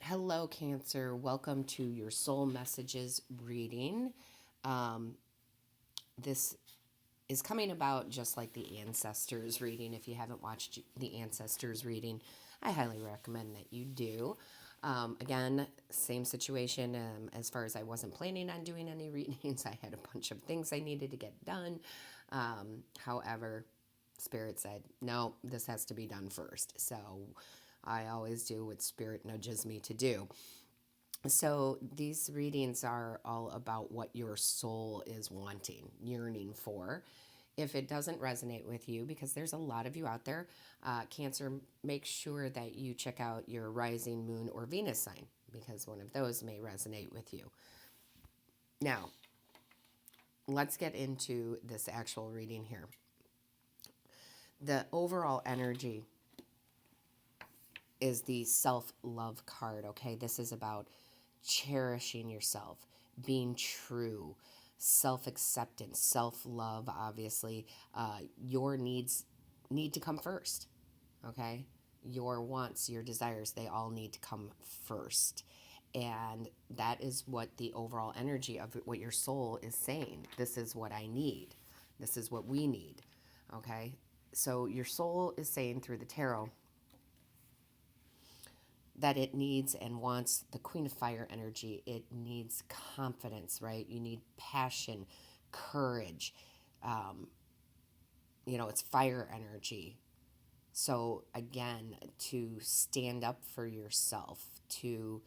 Hello, Cancer. Welcome to your Soul Messages reading. Um, this is coming about just like the Ancestors reading. If you haven't watched the Ancestors reading, I highly recommend that you do. Again, same situation as far as I wasn't planning on doing any readings. I had a bunch of things I needed to get done. However, Spirit said, no, this has to be done first. So I always do what Spirit nudges me to do. So these readings are all about what your soul is wanting, yearning for. If it doesn't resonate with you, because there's a lot of you out there, Cancer, make sure that you check out your rising moon or Venus sign, because one of those may resonate with you. Now, let's get into this actual reading here. The overall energy is the self-love card, okay? This is about cherishing yourself, being true, self-acceptance, self-love, obviously. Your needs need to come first, okay? Your wants, your desires, they all need to come first. And that is what the overall energy of what your soul is saying. This is what I need. This is what we need, okay? So your soul is saying through the tarot that it needs and wants the Queen of Fire energy. It needs confidence, right? You need passion, courage. Um, it's fire energy. So, again, to stand up for yourself, to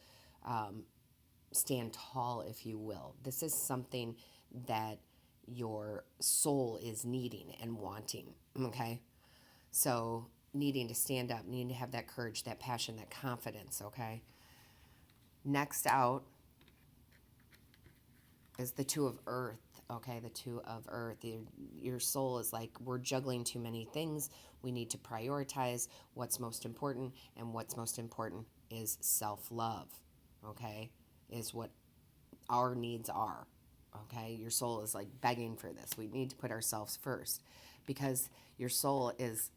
stand tall, if you will. This is something that your soul is needing and wanting, okay? So, needing to stand up, needing to have that courage, that passion, that confidence, okay? Next out is the Two of Earth, okay? The Two of Earth. Your soul is like, we're juggling too many things. We need to prioritize what's most important, and what's most important is self-love, okay? Is what our needs are, okay? Your soul is like begging for this. We need to put ourselves first, because your soul is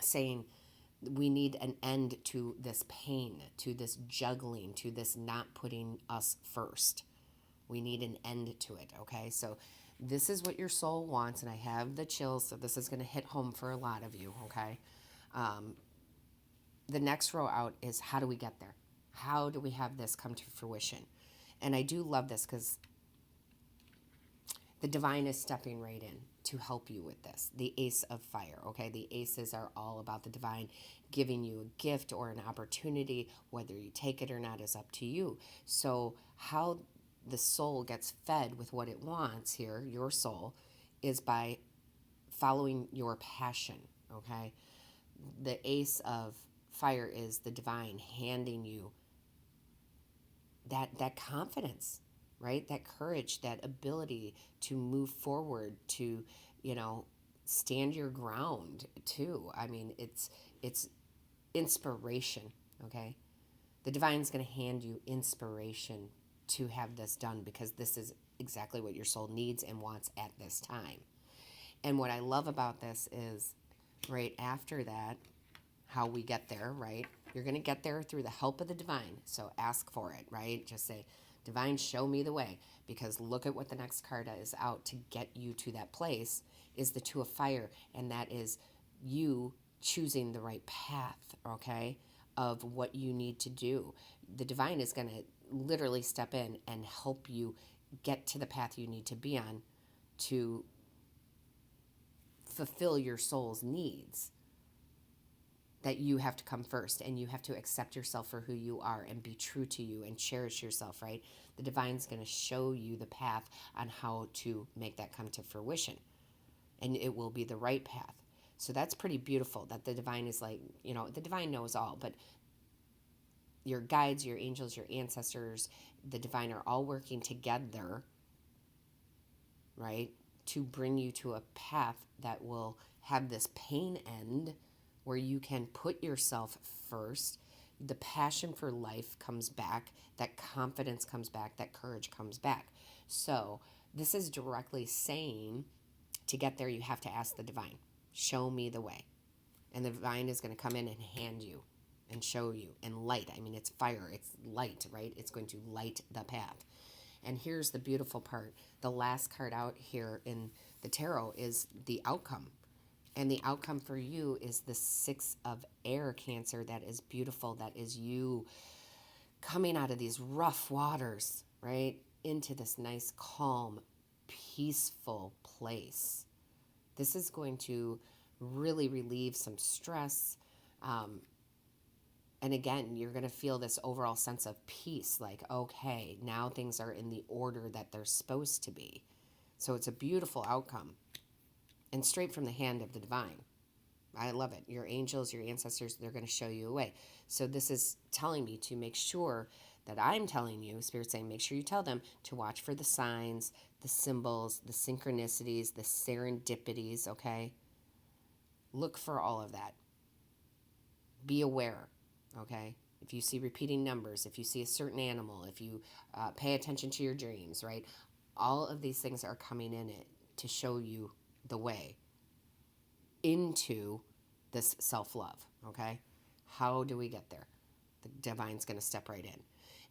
saying, we need an end to this pain, to this juggling, to this not putting us first. We need an end to it, okay? So this is what your soul wants, and I have the chills, so this is going to hit home for a lot of you, okay? The next row out is, how do we get there? How do we have this come to fruition? And I do love this because the divine is stepping right in to help you with this. The Ace of Fire, okay? The aces are all about the divine giving you a gift or an opportunity. Whether you take it or not is up to you. So how the soul gets fed with what it wants here, your soul, is by following your passion, okay? The Ace of Fire is the divine handing you that confidence, right? That courage, that ability to move forward, to, stand your ground too. I mean, it's inspiration, okay? The divine's going to hand you inspiration to have this done, because this is exactly what your soul needs and wants at this time. And what I love about this is right after that, how we get there, right? You're going to get there through the help of the divine. So ask for it, right? Just say, divine, show me the way. Because look at what the next card is out to get you to that place is the Two of Fire. And that is you choosing the right path, okay, of what you need to do. The divine is going to literally step in and help you get to the path you need to be on to fulfill your soul's needs. That you have to come first, and you have to accept yourself for who you are and be true to you and cherish yourself, right? The divine's going to show you the path on how to make that come to fruition, and it will be the right path. So that's pretty beautiful that the divine is like, the divine knows all, but your guides, your angels, your ancestors, the divine are all working together, right, to bring you to a path that will have this pain end, where you can put yourself first. The passion for life comes back, that confidence comes back, that courage comes back. So this is directly saying, to get there, you have to ask the divine, show me the way. And the divine is going to come in and hand you and show you. And light, I mean, it's fire, it's light, right? It's going to light the path. And here's the beautiful part. The last card out here in the tarot is the outcome. And the outcome for you is the Six of Air, Cancer. That is beautiful. That is you coming out of these rough waters, right? Into this nice, calm, peaceful place. This is going to really relieve some stress. And again, you're going to feel this overall sense of peace, like, okay, now things are in the order that they're supposed to be. So it's a beautiful outcome and straight from the hand of the divine. I love it. Your angels, your ancestors, they're going to show you a way. So this is telling me to make sure that I'm telling you, Spirit saying, make sure you tell them to watch for the signs, the symbols, the synchronicities, the serendipities, okay? Look for all of that. Be aware, okay? If you see repeating numbers, if you see a certain animal, if you pay attention to your dreams, right? All of these things are coming in it to show you the way into this self-love, okay? How do we get there? The divine's going to step right in.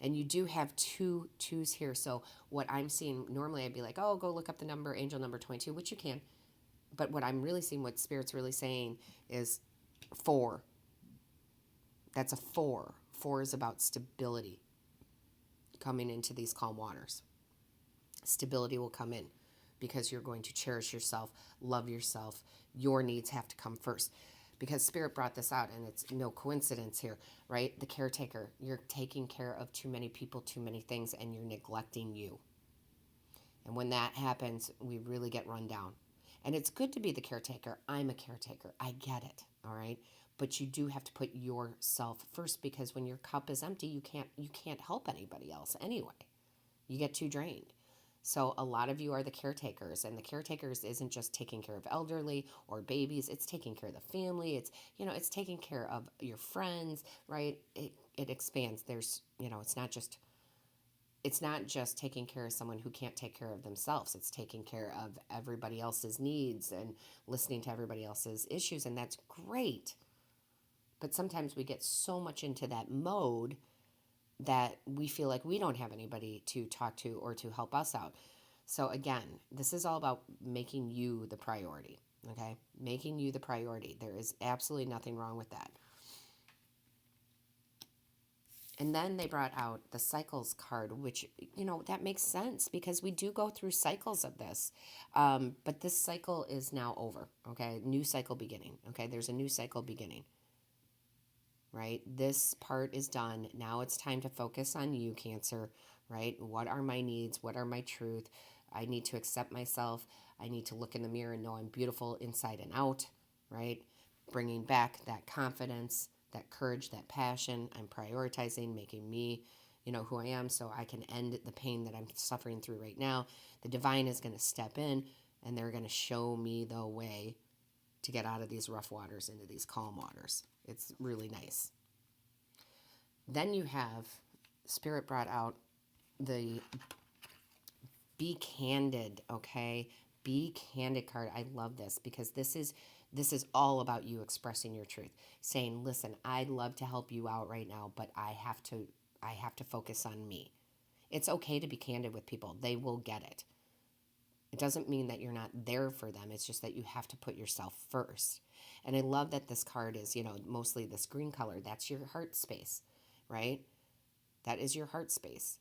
And you do have two twos here. So what I'm seeing, normally I'd be like, oh, go look up the number, angel number 22, which you can. But what I'm really seeing, what Spirit's really saying is 4. That's a 4. 4 is about stability coming into these calm waters. Stability will come in because you're going to cherish yourself, love yourself. Your needs have to come first. Because Spirit brought this out, and it's no coincidence here, right? The caretaker. You're taking care of too many people, too many things, and you're neglecting you. And when that happens, we really get run down. And it's good to be the caretaker. I'm a caretaker. I get it, all right? But you do have to put yourself first, because when your cup is empty, you can't help anybody else anyway. You get too drained. So a lot of you are the caretakers, and the caretakers isn't just taking care of elderly or babies. It's taking care of the family. It's taking care of your friends, right? It expands. There's, it's not just taking care of someone who can't take care of themselves. It's taking care of everybody else's needs and listening to everybody else's issues, and that's great. But sometimes we get so much into that mode that we feel like we don't have anybody to talk to or to help us out. So again, this is all about making you the priority, okay? Making you the priority. There is absolutely nothing wrong with that. And then they brought out the cycles card, which, that makes sense because we do go through cycles of this. But this cycle is now over, okay? New cycle beginning, okay? There's a new cycle beginning. Right? This part is done. Now it's time to focus on you, Cancer, right? What are my needs? What are my truth? I need to accept myself. I need to look in the mirror and know I'm beautiful inside and out, right? Bringing back that confidence, that courage, that passion. I'm prioritizing, making me, who I am, so I can end the pain that I'm suffering through right now. The divine is going to step in, and they're going to show me the way to get out of these rough waters into these calm waters. It's really nice. Then you have, Spirit brought out the Be Candid, okay? Be Candid card. I love this because this is all about you expressing your truth. Saying, listen, I'd love to help you out right now, but I have to focus on me. It's okay to be candid with people. They will get it. It doesn't mean that you're not there for them. It's just that you have to put yourself first. And I love that this card is, mostly this green color. That's your heart space, right? That is your heart space,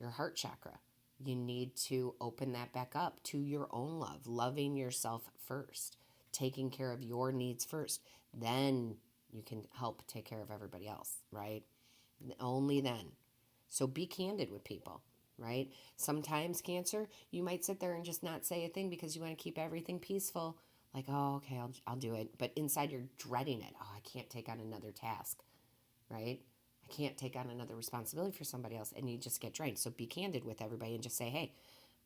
your heart chakra. You need to open that back up to your own love, loving yourself first, taking care of your needs first. Then you can help take care of everybody else, right? Only then. So be candid with people. Right? Sometimes, Cancer, you might sit there and just not say a thing because you want to keep everything peaceful. Like, oh, okay, I'll do it. But inside you're dreading it. Oh, I can't take on another task, right? I can't take on another responsibility for somebody else. And you just get drained. So be candid with everybody and just say, hey,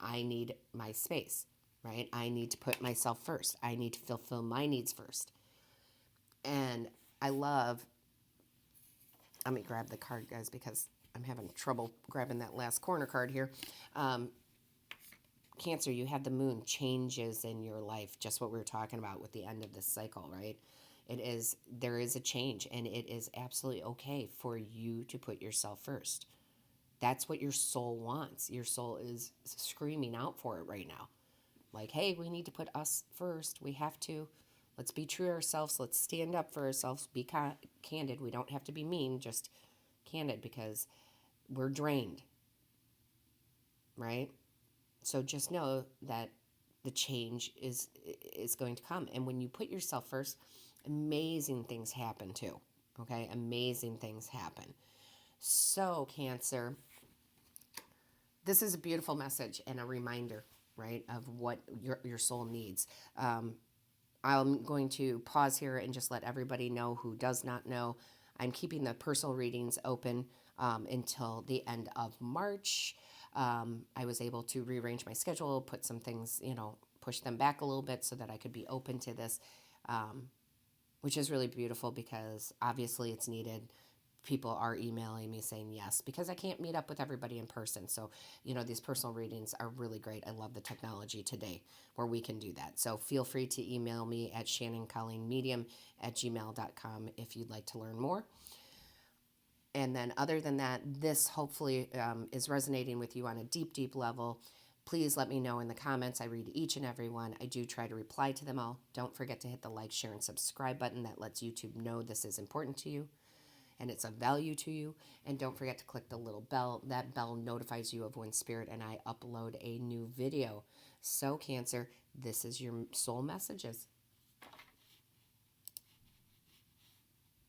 I need my space, right? I need to put myself first. I need to fulfill my needs first. And let me grab the card, guys, because I'm having trouble grabbing that last corner card here. Cancer, you have the moon, changes in your life, just what we were talking about with the end of this cycle, right? There is a change, and it is absolutely okay for you to put yourself first. That's what your soul wants. Your soul is screaming out for it right now. Like, hey, we need to put us first. We have to. Let's be true to ourselves. Let's stand up for ourselves. Be candid. We don't have to be mean, just candid, because we're drained, right? So just know that the change is going to come. And when you put yourself first, amazing things happen too. Okay? Amazing things happen. So, Cancer, this is a beautiful message and a reminder, right, of what your soul needs. I'm going to pause here and just let everybody know who does not know. I'm keeping the personal readings open until the end of March. I was able to rearrange my schedule, put some things, push them back a little bit so that I could be open to this, which is really beautiful because obviously it's needed. People are emailing me saying yes because I can't meet up with everybody in person. So, these personal readings are really great. I love the technology today where we can do that. So feel free to email me at shannoncolleenmedium@gmail.com if you'd like to learn more. And then other than that, this hopefully is resonating with you on a deep, deep level. Please let me know in the comments. I read each and every one. I do try to reply to them all. Don't forget to hit the like, share, and subscribe button. That lets YouTube know this is important to you and it's of value to you. And don't forget to click the little bell. That bell notifies you of when Spirit and I upload a new video. So, Cancer, this is your soul messages.